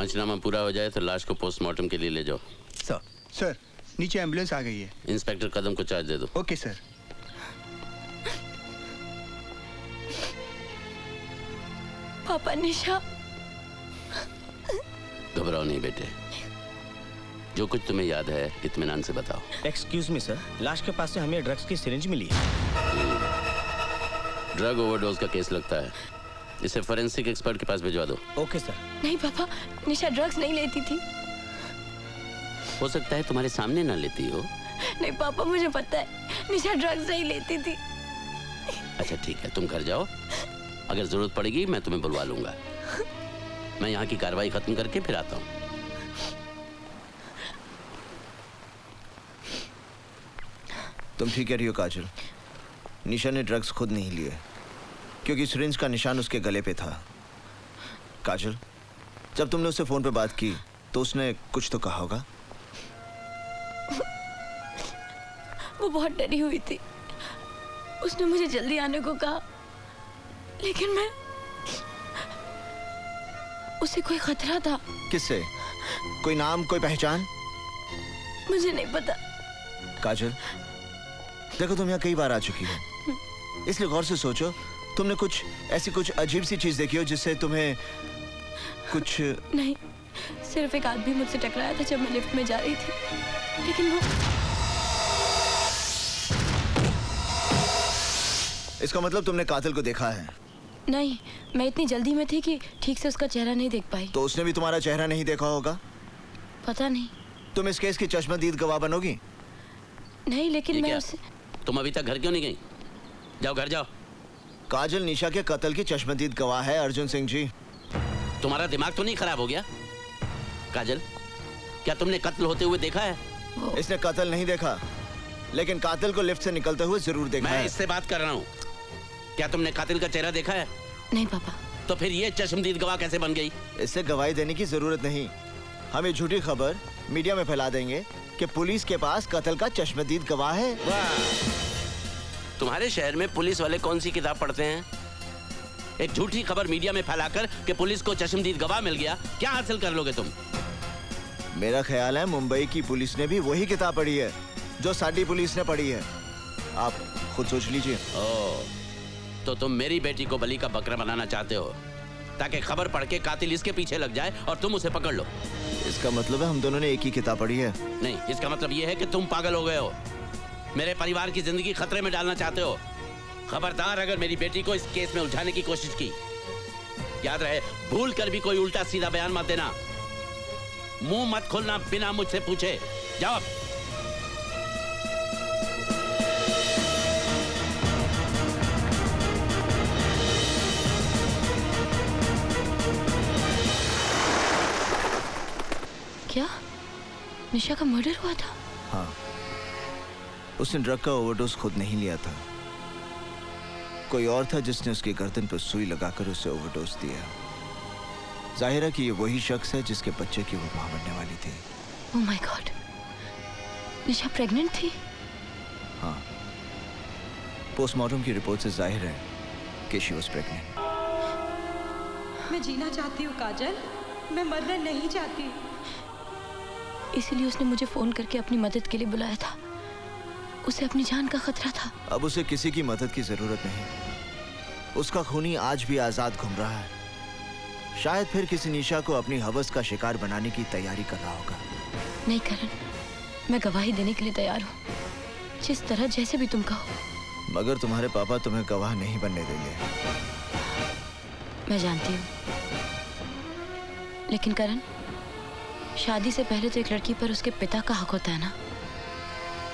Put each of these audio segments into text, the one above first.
पंचनामा पूरा हो जाए तो लाश को पोस्टमार्टम के लिए ले जाओ। सर नीचे एम्बुलेंस आ गई है। इंस्पेक्टर कदम को चार्ज दे दो। Okay sir. पापा निशा। घबराओ नहीं बेटे, जो कुछ तुम्हें याद है इत्मीनान से बताओ। एक्सक्यूज मी सर, लाश के पास से हमें ड्रग्स की सिरिंज मिली है। ड्रग ओवरडोज का केस लगता है, इसे फोरेंसिक एक्सपर्ट के पास भिजवा दो। Okay sir. नहीं पापा, निशा ड्रग्स नहीं लेती थी। हो सकता है तुम्हारे सामने ना लेती हो। नहीं पापा, मुझे पता है निशा ड्रग्स नहीं लेती थी। अच्छा ठीक है, तुम घर जाओ, अगर जरूरत पड़ेगी मैं तुम्हें बुलवा लूंगा। मैं यहाँ की कार्रवाई खत्म करके फिर आता हूँ। तुम ठीक कह रही हो काजल, निशा ने ड्रग्स खुद नहीं लिए क्योंकि सिरिंज का निशान उसके गले पे था। काजल, जब तुमने उससे फोन पे बात की तो उसने कुछ तो कहा होगा। वो बहुत डरी हुई थी, उसने मुझे जल्दी आने को कहा, लेकिन मैं उसे कोई खतरा था। किससे? कोई नाम, कोई पहचान? मुझे नहीं पता। काजल देखो, तुम यहाँ कई बार आ चुकी हो, इसलिए गौर से सोचो, तुमने कुछ अजीब सी चीज देखी हो जिससे तुम्हें कुछ। नहीं, सिर्फ एक आदमी मुझसे टकराया था जब मैं लिफ्ट में जा रही थी, लेकिन वो। इसका मतलब तुमने कातिल को देखा है? नहीं, मैं इतनी जल्दी में थी कि ठीक से उसका चेहरा नहीं देख पाई। तो उसने भी तुम्हारा चेहरा नहीं देखा होगा? पता नहीं। तुम इस केस की चश्मदीद गवाह बनोगी? नहीं, लेकिन मैं उसे। तुम अभी तक घर क्यों नहीं गई? जाओ घर जाओ। काजल निशा के कत्ल की चश्मदीद गवाह है अर्जुन सिंह जी। तुम्हारा दिमाग तो नहीं खराब हो गया? काजल, क्या तुमने कत्ल होते हुए देखा है? इसने कत्ल नहीं देखा, लेकिन कातिल को लिफ्ट से निकलते हुए जरूर देखा है। मैं इससे बात कर रहा हूँ, क्या तुमने कातिल का चेहरा देखा है? नहीं पापा। तो फिर ये चश्मदीद गवाह कैसे बन गई? इससे गवाही देने की जरूरत नहीं, हम ये झूठी खबर मीडिया में फैला देंगे कि पुलिस के पास कत्ल का चश्मदीद गवाह है। वाह! तुम्हारे शहर में पुलिस वाले कौन सी किताब पढ़ते हैं? एक झूठी खबर मीडिया में फैलाकर कि पुलिस को चश्मदीद गवाह मिल गया, क्या हासिल कर लोगे तुम? मेरा ख्याल है मुंबई की पुलिस ने भी वही किताब पढ़ी है जो साडी पुलिस ने पढ़ी है। आप खुद सोच लीजिए। ओह, तो तुम मेरी बेटी को बलि का बकरा बनाना चाहते हो ताकि खबर पढ़ के कातिल इसके पीछे लग जाए और तुम उसे पकड़ लो। इसका मतलब है हम दोनों ने एक ही किताब पढ़ी है। नहीं, इसका मतलब यह है कि तुम पागल हो गए हो, मेरे परिवार की जिंदगी खतरे में डालना चाहते हो। खबरदार अगर मेरी बेटी को इस केस में उलझाने की कोशिश की, याद रहे भूल कर भी कोई उल्टा सीधा बयान मत देना। मुंह मत खोलना बिना मुझसे पूछे। जाओ। क्या निशा का मर्डर हुआ था? हाँ, उसने ड्रग का ओवरडोज खुद नहीं लिया था, कोई और था जिसने उसकी गर्दन पर सुई लगाकर उसे ओवरडोज दिया। जाहिर है कि ये वही शख्स है जिसके बच्चे की वो मां बनने वाली थी। Oh my God, Nisha pregnant थी? हाँ, पोस्टमार्टम की रिपोर्ट से जाहिर है कि शी वाज प्रेग्नेंट। मैं जीना चाहती हूँ काजल, मैं मरना नहीं चाहती। इसीलिए उसने मुझे फोन करके अपनी मदद के लिए बुलाया था, उसे अपनी जान का खतरा था। अब उसे किसी की मदद की जरूरत नहीं, उसका खूनी आज भी आजाद घूम रहा है। शायद फिर किसी निशा को अपनी हवस का शिकार बनाने की तैयारी कर रहा होगा। नहीं करण, मैं गवाही देने के लिए तैयार हूँ, जिस तरह जैसे भी तुम कहो। मगर तुम्हारे पापा तुम्हें गवाह नहीं बनने देंगे। मैं जानती हूँ, लेकिन करण, शादी से पहले तो एक लड़की पर उसके पिता का हक होता है ना,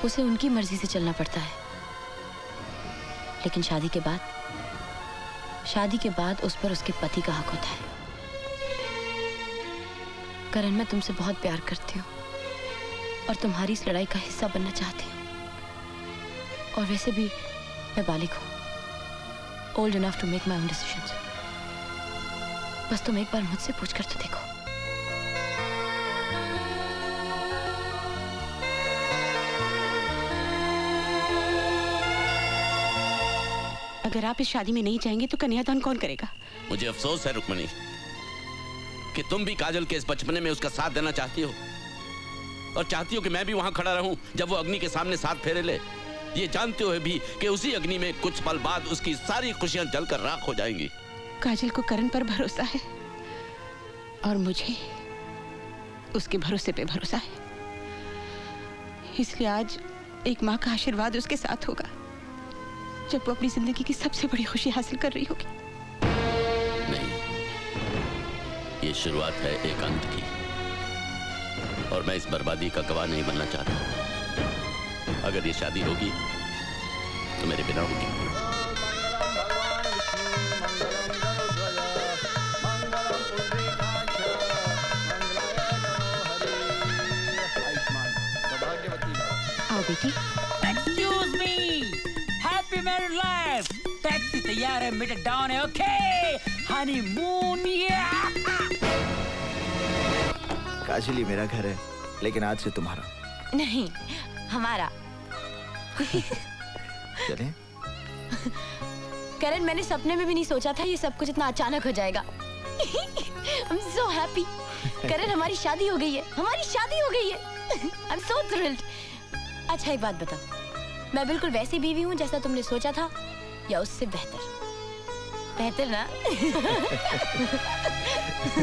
उसे उनकी मर्जी से चलना पड़ता है। लेकिन शादी के बाद उस पर उसके पति का हक होता है। करण, मैं तुमसे बहुत प्यार करती हूँ और तुम्हारी इस लड़ाई का हिस्सा बनना चाहती हूँ। और वैसे भी मैं बालिग हूँ, old enough to make my own decisions. बस तुम एक बार मुझसे पूछकर तो देखो। अगर आप इस शादी में नहीं जाएंगे तो कन्यादान कौन करेगा? मुझे अफसोस है रुक्मणी कि तुम भी काजल के इस बचपने में उसका साथ देना चाहती हो और चाहती हो कि मैं भी वहां खड़ा रहूं जब वो अग्नि के सामने साथ फेरे ले, ये जानते हुए भी कि उसी अग्नि में कुछ पल बाद उसकी सारी खुशियां जलकर राख हो जाएंगी। काजल को करण पर भरोसा है और मुझे उसके भरोसे पे भरोसा है, इसलिए आज एक माँ का आशीर्वाद उसके साथ होगा जब वो अपनी जिंदगी की सबसे बड़ी खुशी हासिल कर रही होगी। नहीं, ये शुरुआत है एक अंत की और मैं इस बर्बादी का गवाह नहीं बनना चाहता। अगर ये शादी होगी तो मेरे बिना होगी। आओ बेटी। Excuse me, happy married life. Taxi तैयार है, मीटर डाउन है, ओके हनीमून। काजल, ये मेरा घर है लेकिन आज से तुम्हारा। नहीं, हमारा। चलें? करण, मैंने सपने में भी नहीं सोचा था ये सब कुछ इतना अचानक हो जाएगा। I'm so happy। करण, हमारी शादी हो गई है, हमारी शादी हो गई है। I'm so thrilled। अच्छा एक बात बता, मैं बिल्कुल वैसी बीवी हूँ जैसा तुमने सोचा था या उससे बेहतर? बेहतर ना?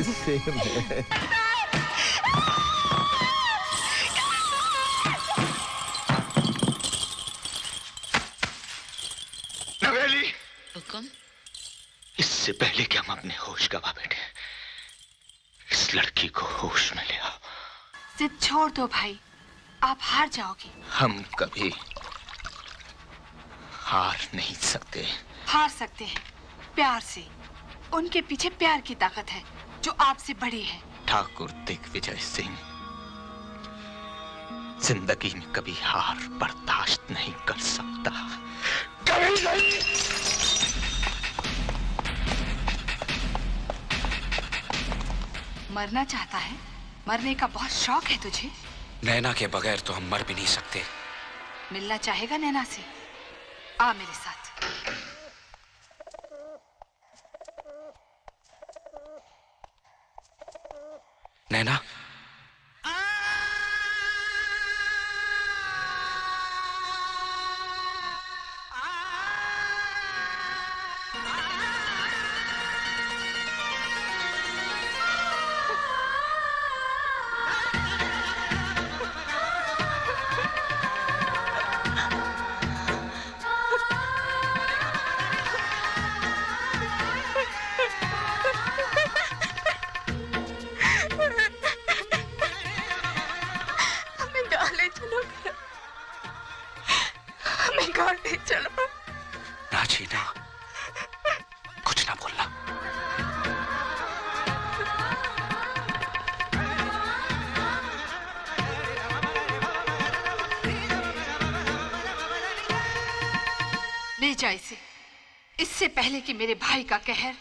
सेम है। नवेली, इससे पहले कि हम अपने होश गवा बैठे, इस लड़की को होश में ले आओ। जिद छोड़ दो भाई, आप हार जाओगे। हम कभी हार नहीं सकते। हार सकते हैं प्यार से। उनके पीछे प्यार की ताकत है जो आपसे बड़ी है। ठाकुर दिग्विजय सिंह जिंदगी में कभी हार बर्दाश्त नहीं कर सकता, कभी नहीं। मरना चाहता है? मरने का बहुत शौक है तुझे? नैना के बगैर तो हम मर भी नहीं सकते। मिलना चाहेगा नैना से? आ मेरे साथ। नैना, ना जीना, कुछ ना बोलना। ले जा इसे, इससे पहले कि मेरे भाई का कहर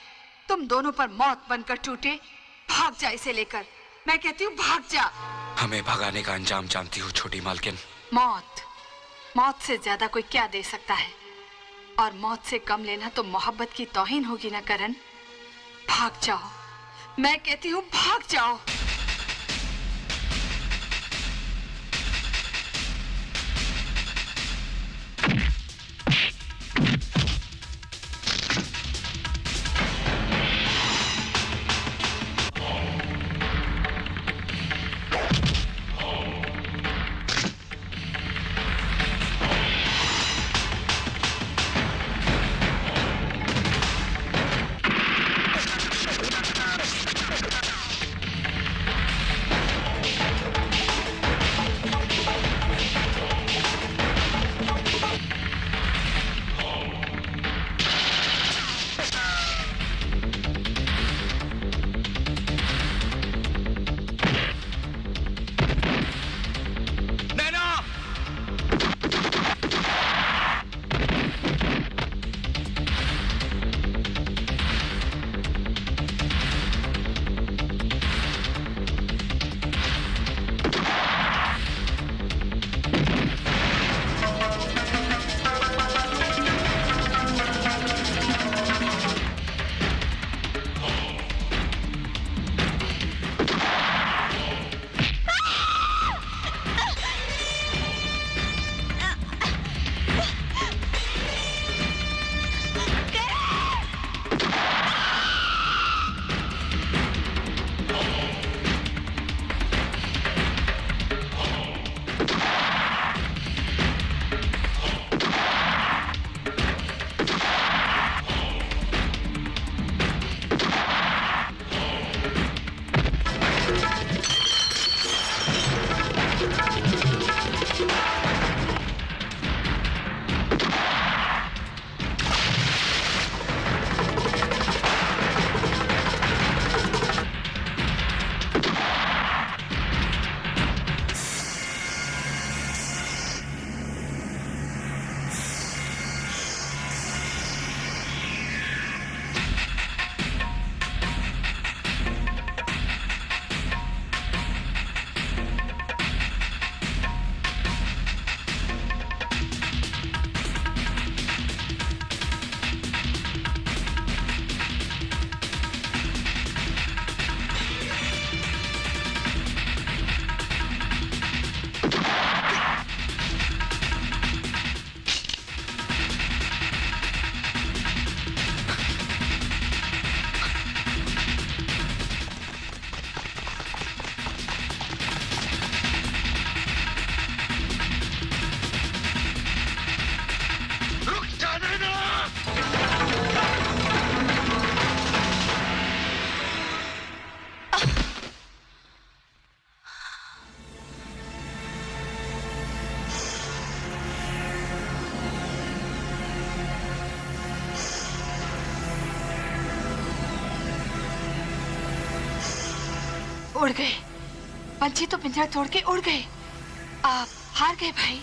तुम दोनों पर मौत बनकर टूटे। भाग जा इसे लेकर, मैं कहती हूँ भाग जा। हमें भगाने का अंजाम जानती हूँ छोटी मालकिन। मौत, मौत से ज्यादा कोई क्या दे सकता है? और मौत से कम लेना तो मोहब्बत की तौहीन होगी ना करण। भाग जाओ, मैं कहती हूँ भाग जाओ। उड़ गए। पंछी तो पिंजरा तोड़ के उड़ गए। आप हार गए भाई।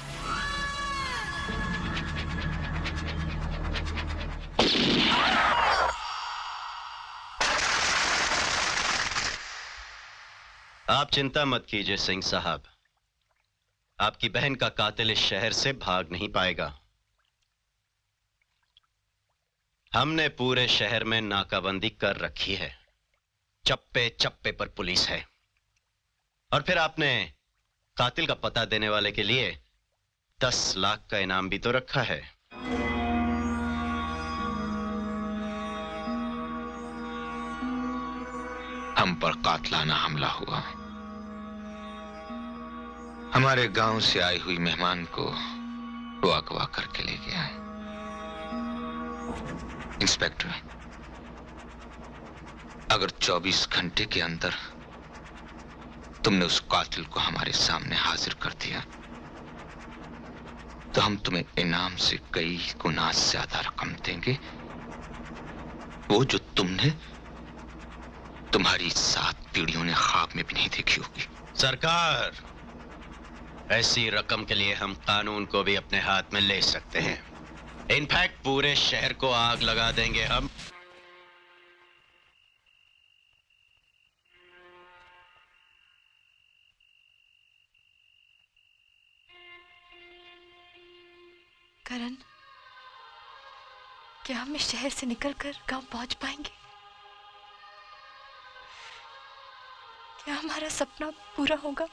आप चिंता मत कीजिए सिंह साहब, आपकी बहन का कातिल इस शहर से भाग नहीं पाएगा। हमने पूरे शहर में नाकाबंदी कर रखी है, चप्पे चप्पे पर पुलिस है। और फिर आपने कातिल का पता देने वाले के लिए 10 लाख का इनाम भी तो रखा है। हम पर कातलाना हमला हुआ। हमारे गांव से आई हुई मेहमान को वो अगवा करके ले गया है। इंस्पेक्टर, अगर 24 घंटे के अंदर तुमने उस कातिल को हमारे सामने हाजिर कर दिया तो हम तुम्हें इनाम से कई गुना ज्यादा रकम देंगे, वो जो तुमने तुम्हारी 7 पीढ़ियों ने ख्वाब में भी नहीं देखी होगी। सरकार, ऐसी रकम के लिए हम कानून को भी अपने हाथ में ले सकते हैं। इनफैक्ट पूरे शहर को आग लगा देंगे हम। करण, क्या हम इस शहर से निकलकर गांव पहुंच पाएंगे? क्या हमारा सपना पूरा होगा?